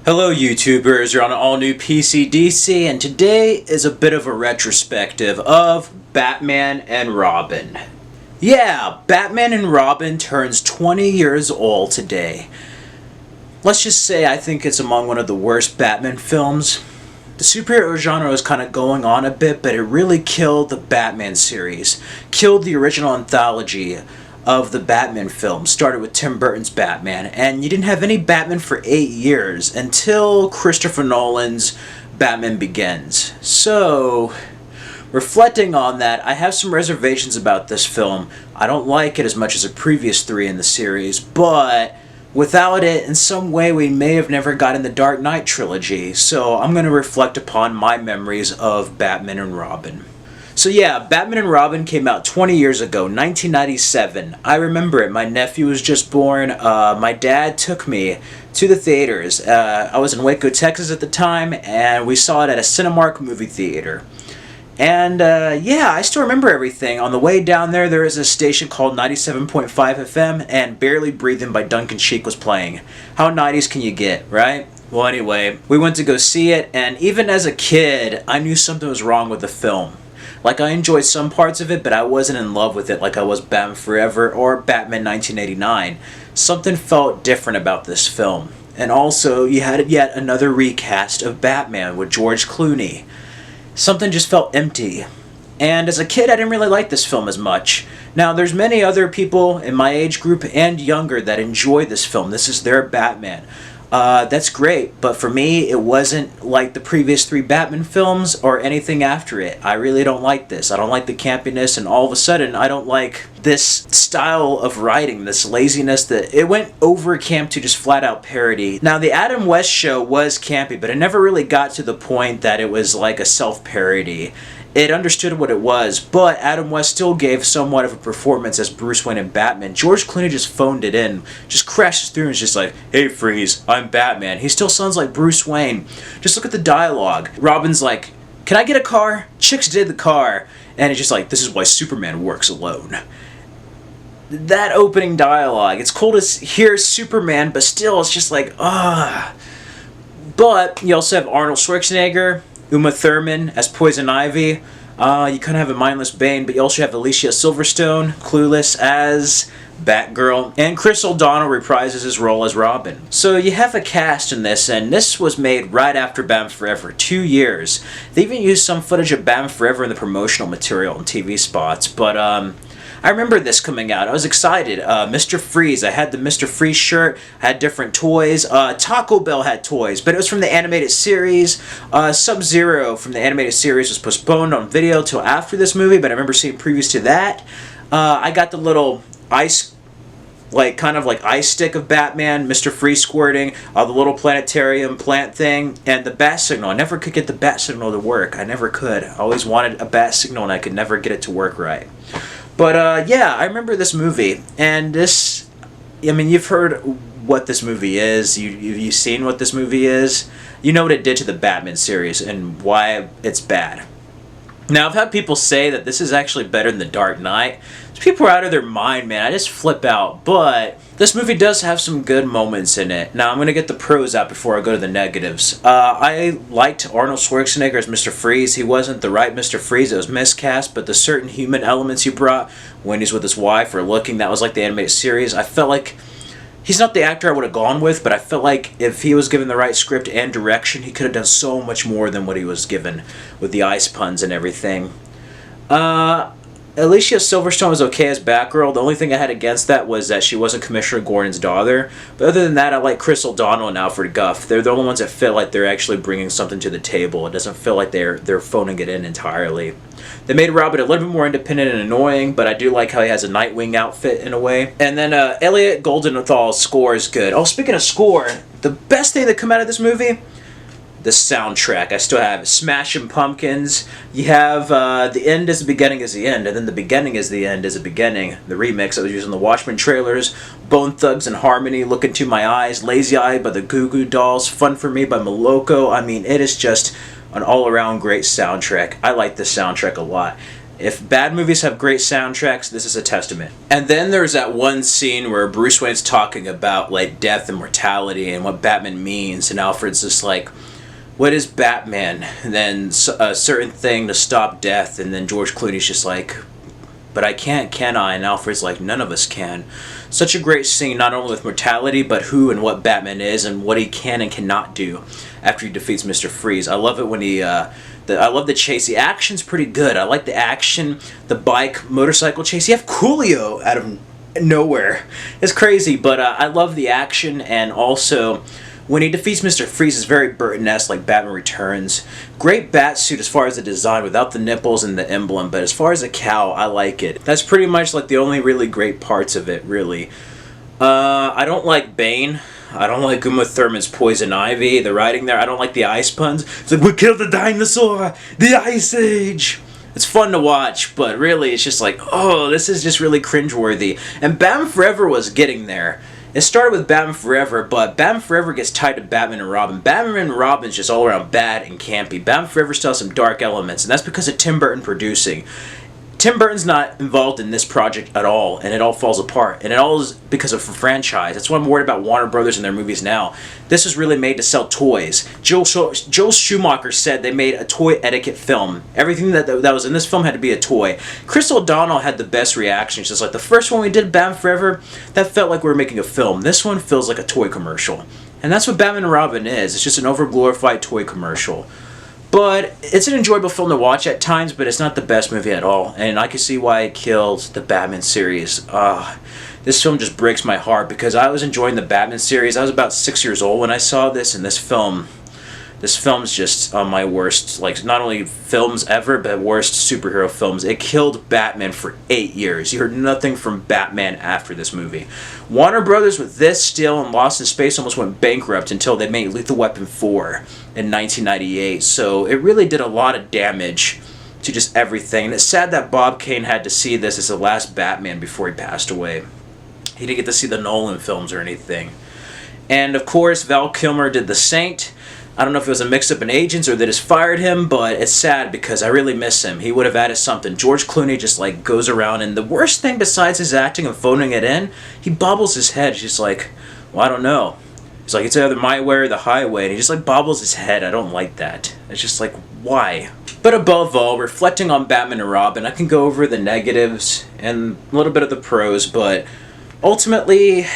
Hello YouTubers, you're on an all-new PCDC, and today is a bit of a retrospective of Batman and Robin. Yeah, Batman and Robin turns 20 years old today. Let's just say I think it's among one of the worst Batman films. The superhero genre was kind of going on a bit, but it really killed the Batman series. Killed the original anthology of the Batman film. Started with Tim Burton's Batman, and you didn't have any Batman for 8 years until Christopher Nolan's Batman Begins. So, reflecting on that, I have some reservations about this film. I don't like it as much as the previous three in the series, but without it, in some way, we may have never gotten the Dark Knight trilogy. So I'm going to reflect upon my memories of Batman and Robin. So yeah, Batman and Robin came out 20 years ago, 1997. I remember it. My nephew was just born. My dad took me to the theaters. I was in Waco, Texas at the time, and we saw it at a Cinemark movie theater. And yeah, I still remember everything. On the way down there, there is a station called 97.5 FM, and Barely Breathing by Duncan Sheik was playing. How 90s can you get, right? Well, anyway, we went to go see it, and even as a kid, I knew something was wrong with the film. Like, I enjoyed some parts of it, but I wasn't in love with it like I was Batman Forever or Batman 1989. Something felt different about this film. And also, you had yet another recast of Batman with George Clooney. Something just felt empty. And as a kid, I didn't really like this film as much. Now, there's many other people in my age group and younger that enjoy this film. This is their Batman. That's great, but for me, it wasn't like the previous three Batman films or anything after it. I really don't like this. I don't like the campiness, and all of a sudden, I don't like this style of writing, this laziness that it went over camp to just flat out parody. Now, the Adam West show was campy, but it never really got to the point that it was like a self-parody. It understood what it was, but Adam West still gave somewhat of a performance as Bruce Wayne and Batman. George Clooney just phoned it in, just crashes through and is just like, "Hey, Freeze, I'm Batman." He still sounds like Bruce Wayne. Just look at the dialogue. Robin's like, "Can I get a car?" Chicks did the car. And it's just like, "This is why Superman works alone." That opening dialogue, it's cool to hear Superman, but still, it's just like, But you also have Arnold Schwarzenegger, Uma Thurman as Poison Ivy. You kind of have a mindless Bane, but you also have Alicia Silverstone, clueless, as Batgirl, and Chris O'Donnell reprises his role as Robin. So you have a cast in this, and this was made right after Batman Forever, 2 years. They even used some footage of Batman Forever in the promotional material and TV spots, but I remember this coming out. I was excited. Mr. Freeze. I had the Mr. Freeze shirt. I had different toys. Taco Bell had toys, but it was from the animated series. Sub-Zero from the animated series was postponed on video till after this movie, but I remember seeing previews to that. I got the little ice, kind of like ice stick of Batman, Mr. Freeze squirting, the little planetarium plant thing, and the bat signal. I never could get the bat signal to work. I never could. I always wanted a bat signal, and I could never get it to work right. But, yeah, I remember this movie, and this, I mean, you've heard what this movie is, you've seen what this movie is, you know what it did to the Batman series, and why it's bad. Now, I've had people say that this is actually better than The Dark Knight. People are out of their mind, man. I just flip out. But this movie does have some good moments in it. Now, I'm going to get the pros out before I go to the negatives. I liked Arnold Schwarzenegger as Mr. Freeze. He wasn't the right Mr. Freeze. It was miscast. But the certain human elements he brought when he's with his wife or looking, that was like the animated series. I felt like he's not the actor I would have gone with, but I felt like if he was given the right script and direction, he could have done so much more than what he was given with the ice puns and everything. Alicia Silverstone was okay as Batgirl. The only thing I had against that was that she wasn't Commissioner Gordon's daughter. But other than that, I like Chris O'Donnell and Alfred Guff. They're the only ones that feel like they're actually bringing something to the table. It doesn't feel like they're phoning it in entirely. They made Robin a little bit more independent and annoying, but I do like how he has a Nightwing outfit in a way. And then Elliot Goldenethal's score is good. Oh, speaking of score, the best thing that come out of this movie, the soundtrack. I still have Smashing Pumpkins. You have The End is the Beginning is the End, and then The Beginning is the End is the Beginning. The remix that was used in the Watchmen trailers. Bone Thugs and Harmony, Look Into My Eyes. Lazy Eye by the Goo Goo Dolls. Fun for Me by Moloko. I mean, it is just an all-around great soundtrack. I like this soundtrack a lot. If bad movies have great soundtracks, this is a testament. And then there's that one scene where Bruce Wayne's talking about like death and mortality and what Batman means, and Alfred's just like, what is Batman? And then a certain thing to stop death, and then George Clooney's just like, but I can't, can I? And Alfred's like, none of us can. Such a great scene, not only with mortality, but who and what Batman is and what he can and cannot do after he defeats Mr. Freeze. I love it when he, I love the chase. The action's pretty good. I like the action, the bike, motorcycle chase. You have Coolio out of nowhere. It's crazy, but I love the action, and also when he defeats Mr. Freeze, is very Burton-esque, like Batman Returns. Great bat suit as far as the design, without the nipples and the emblem, but as far as the cowl, I like it. That's pretty much like the only really great parts of it, really. I don't like Bane. I don't like Uma Thurman's Poison Ivy. The writing there, I don't like the ice puns. It's like, we killed the dinosaur! The Ice Age! It's fun to watch, but really it's just like, oh, this is just really cringeworthy. And Batman Forever was getting there. It started with Batman Forever, but Batman Forever gets tied to Batman and Robin. Batman and Robin's just all around bad and campy. Batman Forever still has some dark elements, and that's because of Tim Burton producing. Tim Burton's not involved in this project at all, and it all falls apart. And it all is because of a franchise. That's why I'm worried about Warner Brothers and their movies now. This was really made to sell toys. Joel Schumacher said they made a toy etiquette film. Everything that was in this film had to be a toy. Chris O'Donnell had the best reaction. She's just like, the first one we did, Batman Forever, that felt like we were making a film. This one feels like a toy commercial. And that's what Batman and Robin is. It's just an overglorified toy commercial. But it's an enjoyable film to watch at times, but it's not the best movie at all. And I can see why it killed the Batman series. This film just breaks my heart because I was enjoying the Batman series. I was about 6 years old when I saw this, and this film's just on my worst, like, not only films ever, but worst superhero films. It killed Batman for 8 years. You heard nothing from Batman after this movie. Warner Brothers, with this, Steel, and Lost in Space, almost went bankrupt until they made Lethal Weapon 4 in 1998. So it really did a lot of damage to just everything. And it's sad that Bob Kane had to see this as the last Batman before he passed away. He didn't get to see the Nolan films or anything. And, of course, Val Kilmer did The Saint. I don't know if it was a mix-up in agents or they just fired him, but it's sad because I really miss him. He would have added something. George Clooney just, like, goes around, and the worst thing besides his acting and phoning it in, he bobbles his head. He's just like, well, I don't know. He's like, it's either my way or the highway, and he just, like, bobbles his head. I don't like that. It's just like, why? But above all, reflecting on Batman and Robin, I can go over the negatives and a little bit of the pros, but ultimately,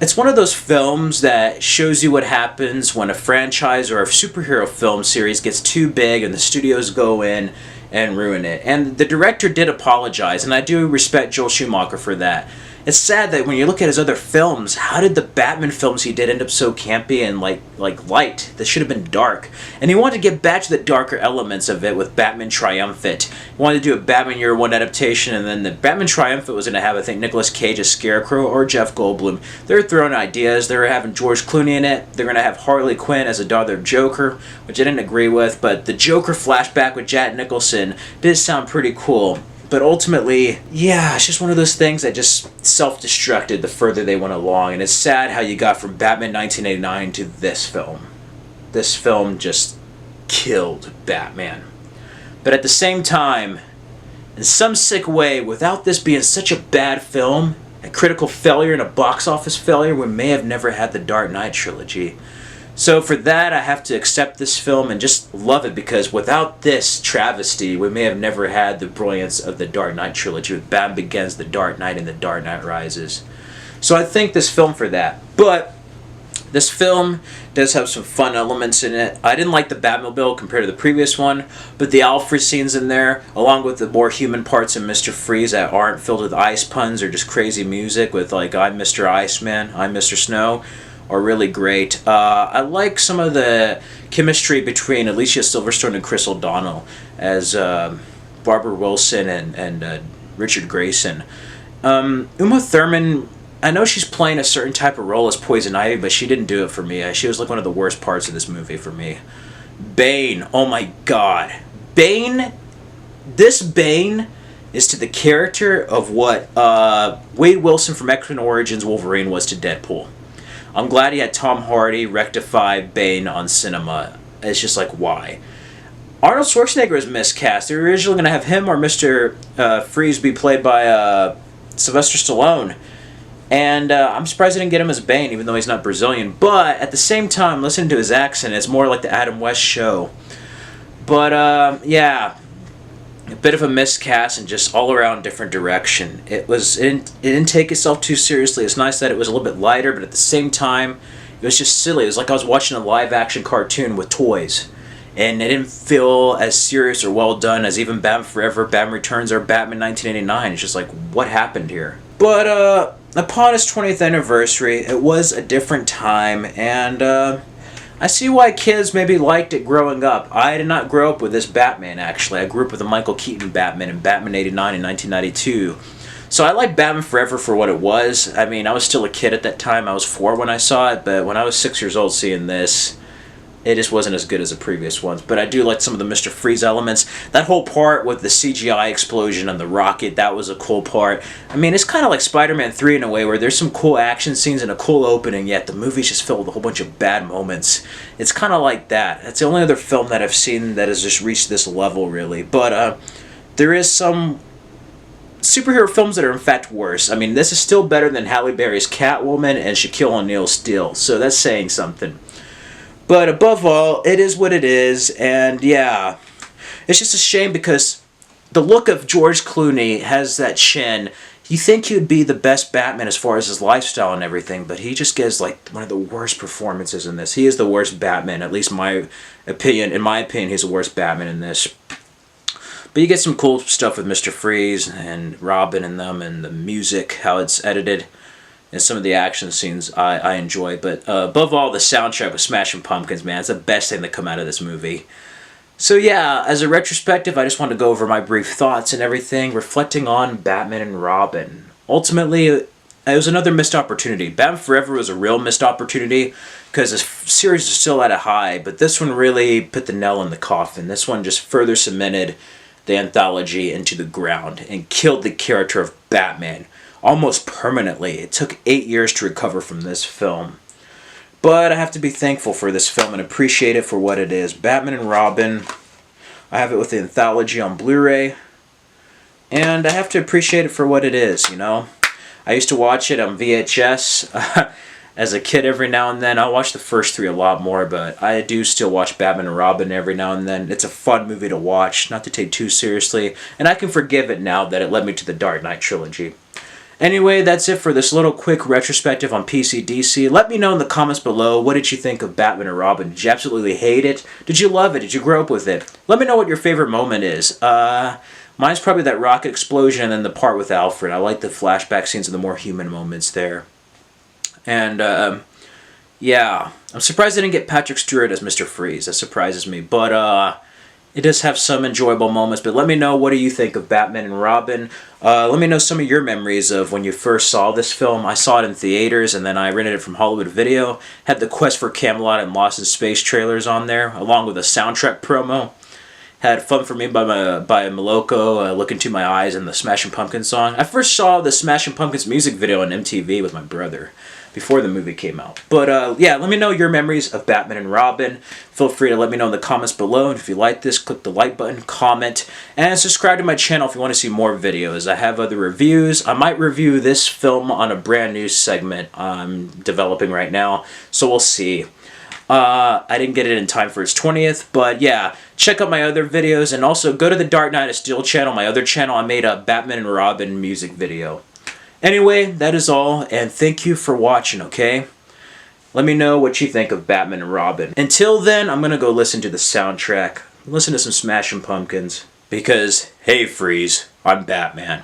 it's one of those films that shows you what happens when a franchise or a superhero film series gets too big and the studios go in and ruin it. And the director did apologize, and I do respect Joel Schumacher for that. It's sad that when you look at his other films, how did the Batman films he did end up so campy and like light? This should have been dark. And he wanted to get back to the darker elements of it with Batman Triumphant. He wanted to do a Batman Year One adaptation, and then the Batman Triumphant was going to have, I think, Nicolas Cage as Scarecrow or Jeff Goldblum. They're throwing ideas. They're having George Clooney in it. They're going to have Harley Quinn as the daughter of Joker, which I didn't agree with, but the Joker flashback with Jack Nicholson did sound pretty cool. But ultimately, yeah, it's just one of those things that just self-destructed the further they went along. And it's sad how you got from Batman 1989 to this film. This film just killed Batman. But at the same time, in some sick way, without this being such a bad film, a critical failure and a box office failure, we may have never had the Dark Knight trilogy. So for that, I have to accept this film and just love it, because without this travesty, we may have never had the brilliance of the Dark Knight trilogy with Batman Begins, The Dark Knight, and The Dark Knight Rises. So I thank this film for that. But this film does have some fun elements in it. I didn't like the Batmobile compared to the previous one, but the Alfred scenes in there, along with the more human parts of Mr. Freeze that aren't filled with ice puns or just crazy music with like, I'm Mr. Iceman, I'm Mr. Snow, are really great. I like some of the chemistry between Alicia Silverstone and Chris O'Donnell as Barbara Wilson and Richard Grayson. Uma Thurman, I know she's playing a certain type of role as Poison Ivy, but she didn't do it for me. She was like one of the worst parts of this movie for me. Bane, oh my god. Bane, this Bane is to the character of what Wade Wilson from X-Men Origins Wolverine was to Deadpool. I'm glad he had Tom Hardy rectify Bane on cinema. It's just like, why? Arnold Schwarzenegger was miscast. They were originally going to have him or Mr. Freeze be played by Sylvester Stallone. And I'm surprised they didn't get him as Bane, even though he's not Brazilian. But at the same time, listening to his accent, it's more like the Adam West show. But yeah, a bit of a miscast and just all around different direction. It didn't take itself too seriously. It's nice that it was a little bit lighter, but at the same time, it was just silly. It was like I was watching a live action cartoon with toys. And it didn't feel as serious or well done as even Batman Forever, Batman Returns, or Batman 1989. It's just like, what happened here? But upon its 20th anniversary, it was a different time, and I see why kids maybe liked it growing up. I did not grow up with this Batman, actually. I grew up with the Michael Keaton Batman in Batman 89 and 1992. So I like Batman Forever for what it was. I mean, I was still a kid at that time. I was 4 when I saw it, but when I was 6 years old seeing this, it just wasn't as good as the previous ones. But I do like some of the Mr. Freeze elements. That whole part with the CGI explosion and the rocket, that was a cool part. I mean, it's kind of like Spider-Man 3 in a way, where there's some cool action scenes and a cool opening, yet the movie's just filled with a whole bunch of bad moments. It's kind of like that. That's the only other film that I've seen that has just reached this level, really. But there is some superhero films that are in fact worse. I mean, this is still better than Halle Berry's Catwoman and Shaquille O'Neal's Steel, so that's saying something. But above all, it is what it is, and yeah, it's just a shame because the look of George Clooney has that chin. You think he would be the best Batman as far as his lifestyle and everything, but he just gives like one of the worst performances in this. He is the worst Batman, at least my opinion. In my opinion, he's the worst Batman in this. But you get some cool stuff with Mr. Freeze and Robin and them, and the music, how it's edited. And some of the action scenes I enjoy. But above all, the soundtrack with Smashing Pumpkins, man, it's the best thing to come out of this movie. So yeah, as a retrospective, I just wanted to go over my brief thoughts and everything, reflecting on Batman and Robin. Ultimately, it was another missed opportunity. Batman Forever was a real missed opportunity, because the series is still at a high, but this one really put the nail in the coffin. This one just further cemented the anthology into the ground and killed the character of Batman almost permanently. It took 8 years to recover from this film. But I have to be thankful for this film and appreciate it for what it is. Batman and Robin, I have it with the anthology on Blu-ray, and I have to appreciate it for what it is, you know? I used to watch it on VHS as a kid every now and then. I watch the first 3 a lot more, but I do still watch Batman and Robin every now and then. It's a fun movie to watch, not to take too seriously, and I can forgive it now that it led me to the Dark Knight trilogy. Anyway, that's it for this little quick retrospective on PCDC. Let me know in the comments below, what did you think of Batman and Robin? Did you absolutely hate it? Did you love it? Did you grow up with it? Let me know what your favorite moment is. Mine's probably that rocket explosion and then the part with Alfred. I like the flashback scenes and the more human moments there. And, yeah. I'm surprised they didn't get Patrick Stewart as Mr. Freeze. That surprises me. But, it does have some enjoyable moments, but let me know, what do you think of Batman and Robin? Let me know some of your memories of when you first saw this film. I saw it in theaters, and then I rented it from Hollywood Video. Had the Quest for Camelot and Lost in Space trailers on there, along with a soundtrack promo. Had Fun for Me by Maloko, Look Into My Eyes, and the Smashing Pumpkins song. I first saw the Smashing Pumpkins music video on MTV with my brother before the movie came out. But yeah, let me know your memories of Batman and Robin. Feel free to let me know in the comments below. And if you like this, click the like button, comment, and subscribe to my channel if you want to see more videos. I have other reviews. I might review this film on a brand new segment I'm developing right now, so we'll see. I didn't get it in time for its 20th, but yeah, check out my other videos, and also go to the Dark Knight of Steel channel, my other channel. I made a Batman and Robin music video. Anyway, that is all, and thank you for watching, okay? Let me know what you think of Batman and Robin. Until then, I'm gonna go listen to the soundtrack, listen to some Smashing Pumpkins, because, hey Freeze, I'm Batman.